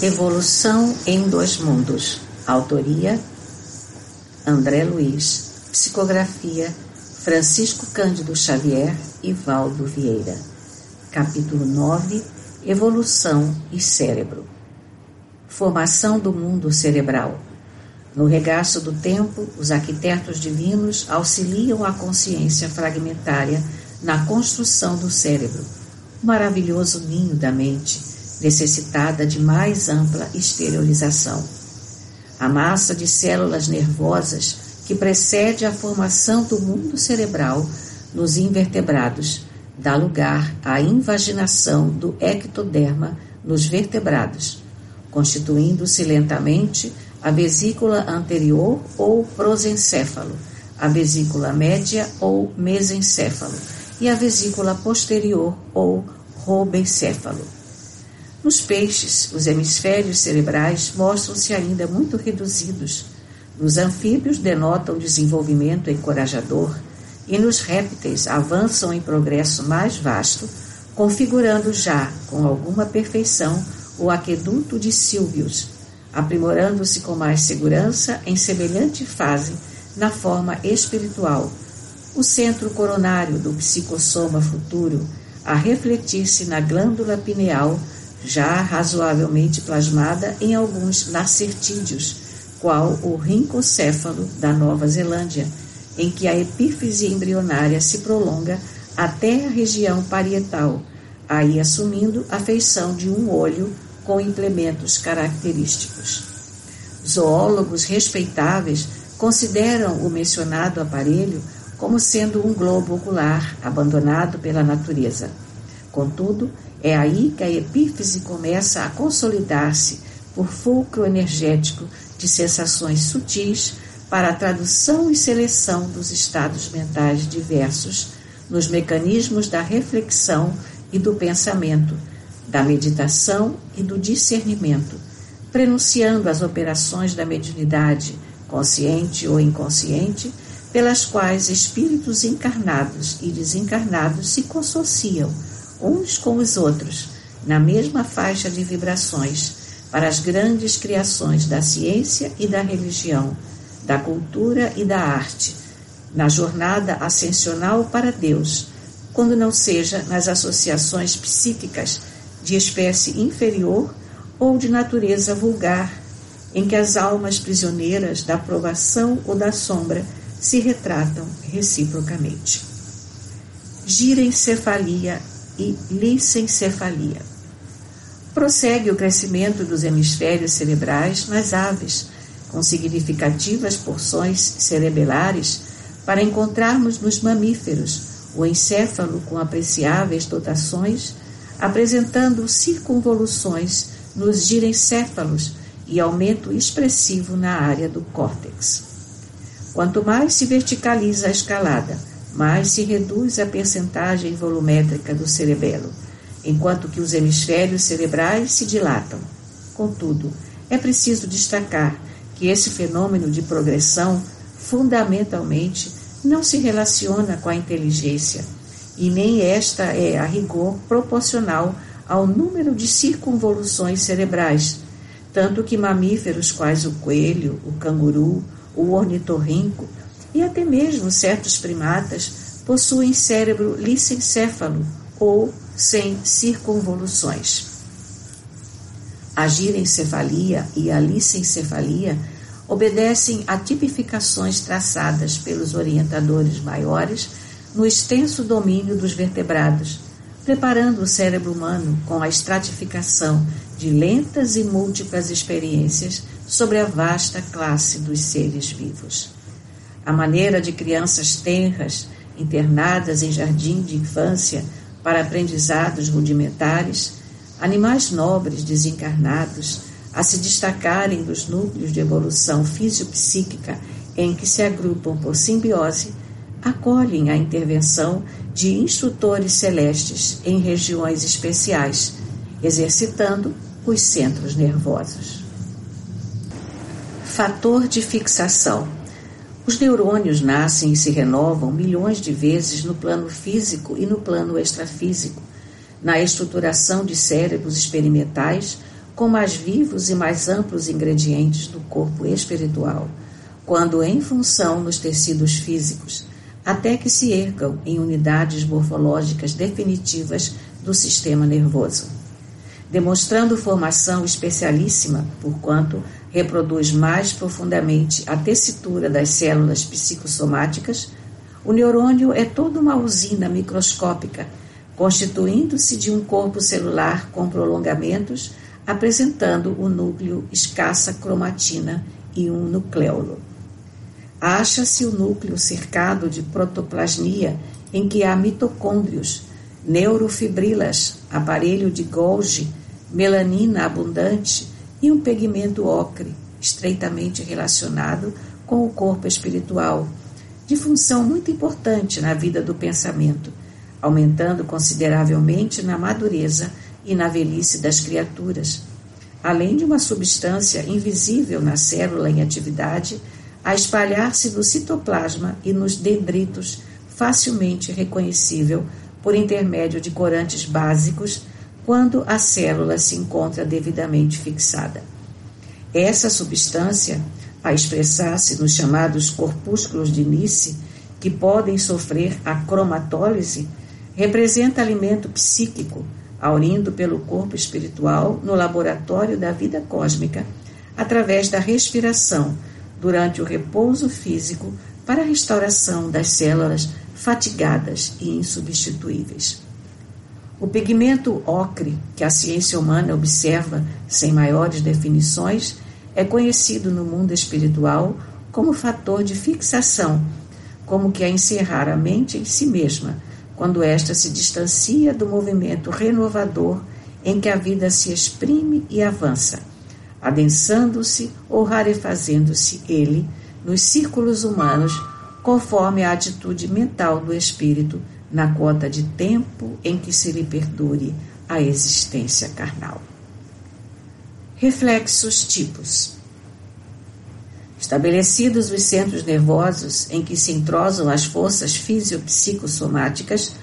Evolução em dois mundos. Autoria: André Luiz. Psicografia: Francisco Cândido Xavier e Valdo Vieira. Capítulo 9. Evolução e cérebro. Formação do mundo cerebral. No regaço do tempo, os arquitetos divinos auxiliam a consciência fragmentária na construção do cérebro, o maravilhoso ninho da mente, necessitada de mais ampla exteriorização. A massa de células nervosas que precede a formação do mundo cerebral nos invertebrados dá lugar à invaginação do ectoderma nos vertebrados, constituindo-se lentamente a vesícula anterior ou prosencéfalo, a vesícula média ou mesencéfalo e a vesícula posterior ou robencéfalo. Nos peixes, os hemisférios cerebrais mostram-se ainda muito reduzidos. Nos anfíbios denotam desenvolvimento encorajador e nos répteis avançam em progresso mais vasto, configurando já, com alguma perfeição, o aqueduto de Sylvius, aprimorando-se com mais segurança em semelhante fase na forma espiritual, o centro coronário do psicossoma futuro, a refletir-se na glândula pineal, já razoavelmente plasmada em alguns lacertídeos, qual o rincocéfalo da Nova Zelândia, em que a epífise embrionária se prolonga até a região parietal, aí assumindo a feição de um olho com implementos característicos. Zoólogos respeitáveis consideram o mencionado aparelho como sendo um globo ocular abandonado pela natureza. Contudo, é aí que a epífise começa a consolidar-se por fulcro energético de sensações sutis para a tradução e seleção dos estados mentais diversos nos mecanismos da reflexão e do pensamento, da meditação e do discernimento, prenunciando as operações da mediunidade, consciente ou inconsciente, pelas quais espíritos encarnados e desencarnados se consociam uns com os outros, na mesma faixa de vibrações, para as grandes criações da ciência e da religião, da cultura e da arte, na jornada ascensional para Deus, quando não seja nas associações psíquicas de espécie inferior ou de natureza vulgar, em que as almas prisioneiras da provação ou da sombra se retratam reciprocamente. Girencefalia e licencefalia. Prossegue o crescimento dos hemisférios cerebrais nas aves, com significativas porções cerebelares, para encontrarmos nos mamíferos o encéfalo com apreciáveis dotações, apresentando circunvoluções nos girencéfalos e aumento expressivo na área do córtex. Quanto mais se verticaliza a escalada, mais se reduz a percentagem volumétrica do cerebelo, enquanto que os hemisférios cerebrais se dilatam. Contudo, é preciso destacar que esse fenômeno de progressão, fundamentalmente, não se relaciona com a inteligência, e nem esta é, a rigor, proporcional ao número de circunvoluções cerebrais, tanto que mamíferos quais o coelho, o canguru, o ornitorrinco e até mesmo certos primatas possuem cérebro licencéfalo ou sem circunvoluções. A girencefalia e a licencefalia obedecem a tipificações traçadas pelos orientadores maiores no extenso domínio dos vertebrados, preparando o cérebro humano com a estratificação de lentas e múltiplas experiências sobre a vasta classe dos seres vivos. A maneira de crianças tenras, internadas em jardim de infância para aprendizados rudimentares, animais nobres desencarnados a se destacarem dos núcleos de evolução fisiopsíquica em que se agrupam por simbiose, acolhem a intervenção de instrutores celestes em regiões especiais, exercitando os centros nervosos. Fator de fixação. Os neurônios nascem e se renovam milhões de vezes no plano físico e no plano extrafísico, na estruturação de cérebros experimentais com mais vivos e mais amplos ingredientes do corpo espiritual, quando em função nos tecidos físicos, até que se ergam em unidades morfológicas definitivas do sistema nervoso. Demonstrando formação especialíssima, porquanto reproduz mais profundamente a tessitura das células psicossomáticas, o neurônio é toda uma usina microscópica, constituindo-se de um corpo celular com prolongamentos, apresentando o núcleo escassa cromatina e um nucleolo. Acha-se o núcleo cercado de protoplasmia, em que há mitocôndrios, neurofibrilas, aparelho de Golgi, melanina abundante e um pigmento ocre, estreitamente relacionado com o corpo espiritual, de função muito importante na vida do pensamento, aumentando consideravelmente na madureza e na velhice das criaturas, além de uma substância invisível na célula em atividade, a espalhar-se no citoplasma e nos dendritos, facilmente reconhecível por intermédio de corantes básicos, quando a célula se encontra devidamente fixada. Essa substância, a expressar-se nos chamados corpúsculos de Nice, que podem sofrer a cromatólise, representa alimento psíquico, aurindo pelo corpo espiritual no laboratório da vida cósmica, através da respiração, durante o repouso físico, para a restauração das células fatigadas e insubstituíveis. O pigmento ocre, que a ciência humana observa sem maiores definições, é conhecido no mundo espiritual como fator de fixação, como que a encerrar a mente em si mesma, quando esta se distancia do movimento renovador em que a vida se exprime e avança, adensando-se ou rarefazendo-se ele nos círculos humanos, conforme a atitude mental do espírito na quota de tempo em que se lhe perdure a existência carnal. Reflexos tipos. Estabelecidos os centros nervosos em que se entrosam as forças fisiopsicossomáticas,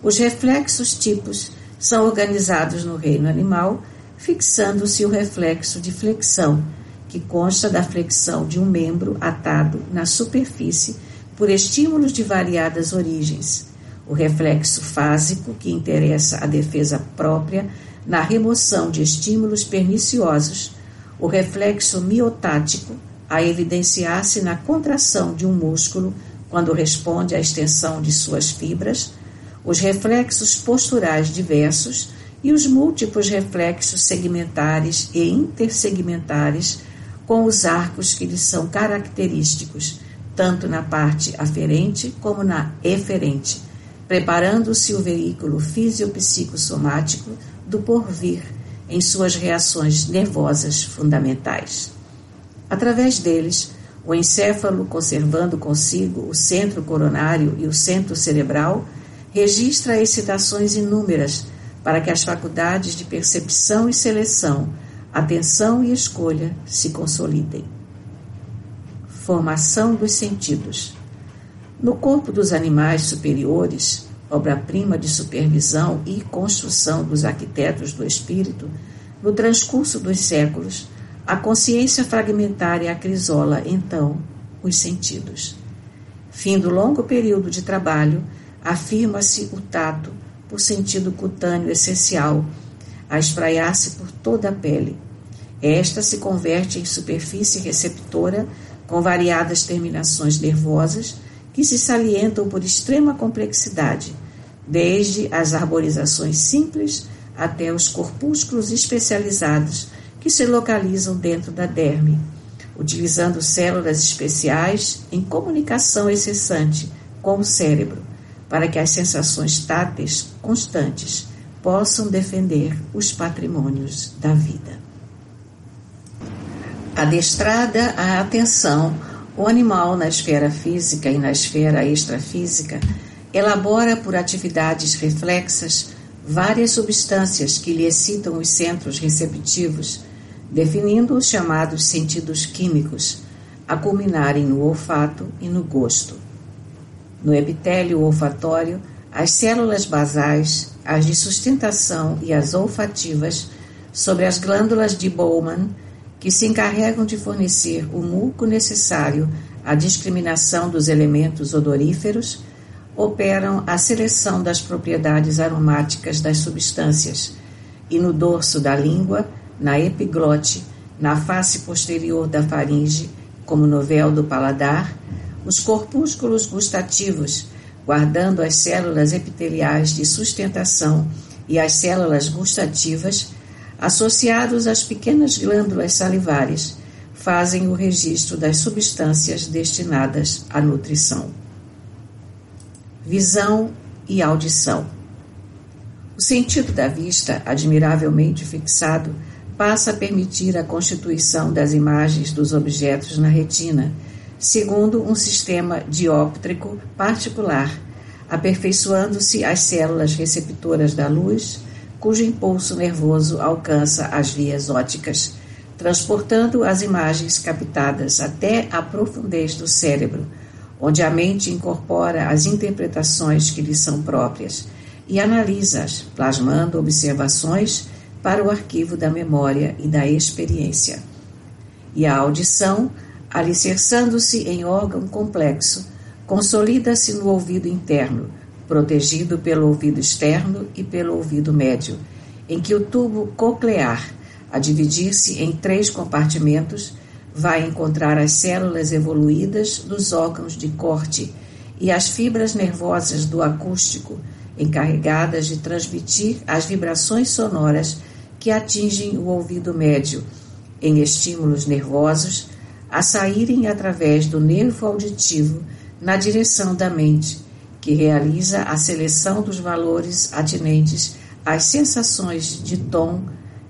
os reflexos tipos são organizados no reino animal, fixando-se o reflexo de flexão, que consta da flexão de um membro atado na superfície por estímulos de variadas origens, o reflexo fásico, que interessa a defesa própria na remoção de estímulos perniciosos, o reflexo miotático, a evidenciar-se na contração de um músculo quando responde à extensão de suas fibras, os reflexos posturais diversos e os múltiplos reflexos segmentares e intersegmentares com os arcos que lhes são característicos, tanto na parte aferente como na eferente, preparando-se o veículo fisiopsicossomático do porvir em suas reações nervosas fundamentais. Através deles, o encéfalo, conservando consigo o centro coronário e o centro cerebral, registra excitações inúmeras para que as faculdades de percepção e seleção, atenção e escolha se consolidem. Formação dos sentidos. No corpo dos animais superiores, obra-prima de supervisão e construção dos arquitetos do espírito, no transcurso dos séculos, a consciência fragmentária acrisola, então, os sentidos. Fim do longo período de trabalho, afirma-se o tato por sentido cutâneo essencial, a espraiar-se por toda a pele. Esta se converte em superfície receptora com variadas terminações nervosas que se salientam por extrema complexidade, desde as arborizações simples até os corpúsculos especializados que se localizam dentro da derme, utilizando células especiais em comunicação incessante com o cérebro, para que as sensações táteis constantes possam defender os patrimônios da vida. Adestrada à atenção, o animal na esfera física e na esfera extrafísica elabora por atividades reflexas várias substâncias que lhe excitam os centros receptivos, definindo os chamados sentidos químicos, a culminarem no olfato e no gosto. No epitélio olfatório, as células basais, as de sustentação e as olfativas, sobre as glândulas de Bowman, que se encarregam de fornecer o muco necessário à discriminação dos elementos odoríferos, operam a seleção das propriedades aromáticas das substâncias, e no dorso da língua, na epiglote, na face posterior da faringe, como no véu do paladar, os corpúsculos gustativos, guardando as células epiteliais de sustentação e as células gustativas, associados às pequenas glândulas salivares, fazem o registro das substâncias destinadas à nutrição. Visão e audição. O sentido da vista, admiravelmente fixado, passa a permitir a constituição das imagens dos objetos na retina, segundo um sistema dióptrico particular, aperfeiçoando-se as células receptoras da luz, cujo impulso nervoso alcança as vias ópticas, transportando as imagens captadas até a profundez do cérebro, onde a mente incorpora as interpretações que lhe são próprias e analisa-as, plasmando observações para o arquivo da memória e da experiência. E a audição, alicerçando-se em órgão complexo, consolida-se no ouvido interno, protegido pelo ouvido externo e pelo ouvido médio, em que o tubo coclear, a dividir-se em 3 compartimentos, vai encontrar as células evoluídas dos órgãos de corte e as fibras nervosas do acústico, encarregadas de transmitir as vibrações sonoras que atingem o ouvido médio, em estímulos nervosos, a saírem através do nervo auditivo na direção da mente, que realiza a seleção dos valores atinentes às sensações de tom,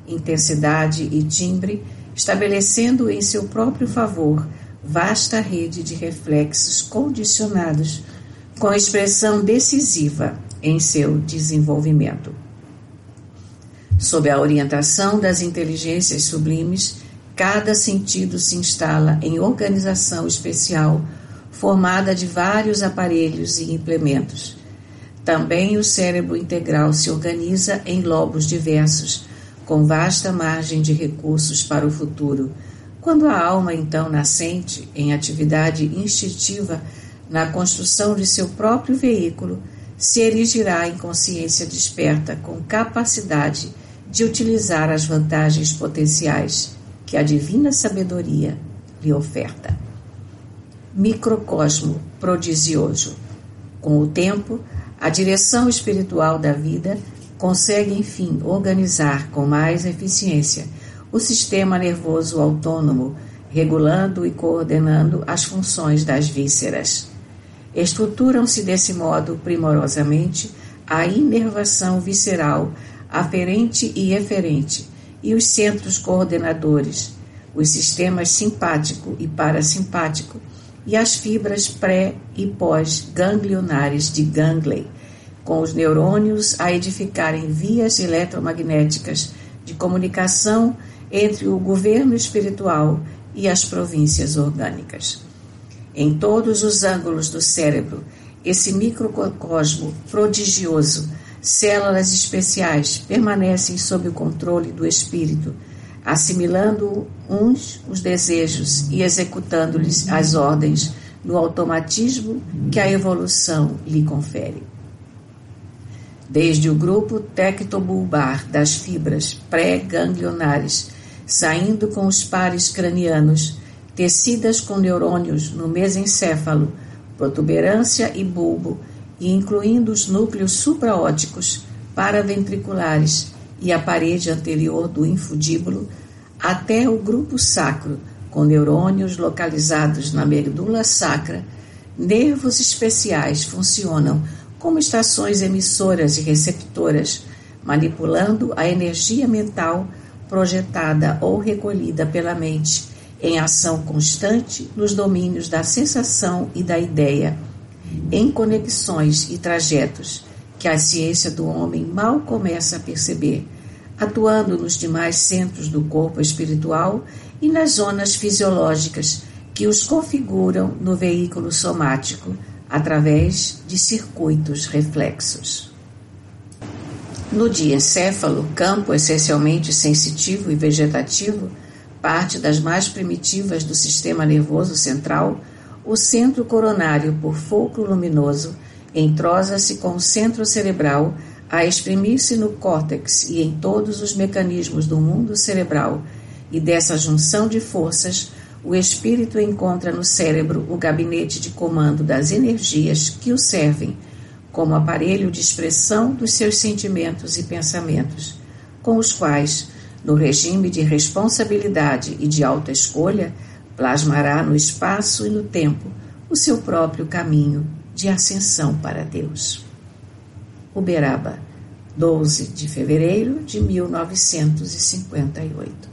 intensidade e timbre, estabelecendo em seu próprio favor vasta rede de reflexos condicionados com expressão decisiva em seu desenvolvimento. Sob a orientação das inteligências sublimes, cada sentido se instala em organização especial, formada de vários aparelhos e implementos. Também o cérebro integral se organiza em lobos diversos, com vasta margem de recursos para o futuro, quando a alma, então nascente, em atividade instintiva na construção de seu próprio veículo, se erigirá em consciência desperta com capacidade de utilizar as vantagens potenciais que a divina sabedoria lhe oferta. Microcosmo prodigioso. Com o tempo, a direção espiritual da vida consegue, enfim, organizar com mais eficiência o sistema nervoso autônomo, regulando e coordenando as funções das vísceras. Estruturam-se desse modo primorosamente a inervação visceral, aferente e eferente, e os centros coordenadores, os sistemas simpático e parasimpático, e as fibras pré- e pós-ganglionares de Gangley, com os neurônios a edificarem vias eletromagnéticas de comunicação entre o governo espiritual e as províncias orgânicas. Em todos os ângulos do cérebro, esse microcosmo prodigioso, células especiais permanecem sob o controle do espírito, assimilando uns os desejos e executando-lhes as ordens no automatismo que a evolução lhe confere. Desde o grupo tectobulbar das fibras pré-ganglionares, saindo com os pares cranianos, tecidas com neurônios no mesencéfalo, protuberância e bulbo, e incluindo os núcleos supraóticos, paraventriculares e a parede anterior do infundíbulo, até o grupo sacro, com neurônios localizados na medula sacra, nervos especiais funcionam como estações emissoras e receptoras, manipulando a energia mental projetada ou recolhida pela mente em ação constante nos domínios da sensação e da ideia, em conexões e trajetos que a ciência do homem mal começa a perceber, atuando nos demais centros do corpo espiritual e nas zonas fisiológicas que os configuram no veículo somático, através de circuitos reflexos. No diencéfalo, campo essencialmente sensitivo e vegetativo, parte das mais primitivas do sistema nervoso central, o centro coronário por fulcro luminoso entrosa-se com o centro cerebral a exprimir-se no córtex e em todos os mecanismos do mundo cerebral, e dessa junção de forças, o espírito encontra no cérebro o gabinete de comando das energias que o servem, como aparelho de expressão dos seus sentimentos e pensamentos, com os quais, no regime de responsabilidade e de autoescolha, plasmará no espaço e no tempo o seu próprio caminho de ascensão para Deus. Uberaba, 12 de fevereiro de 1958.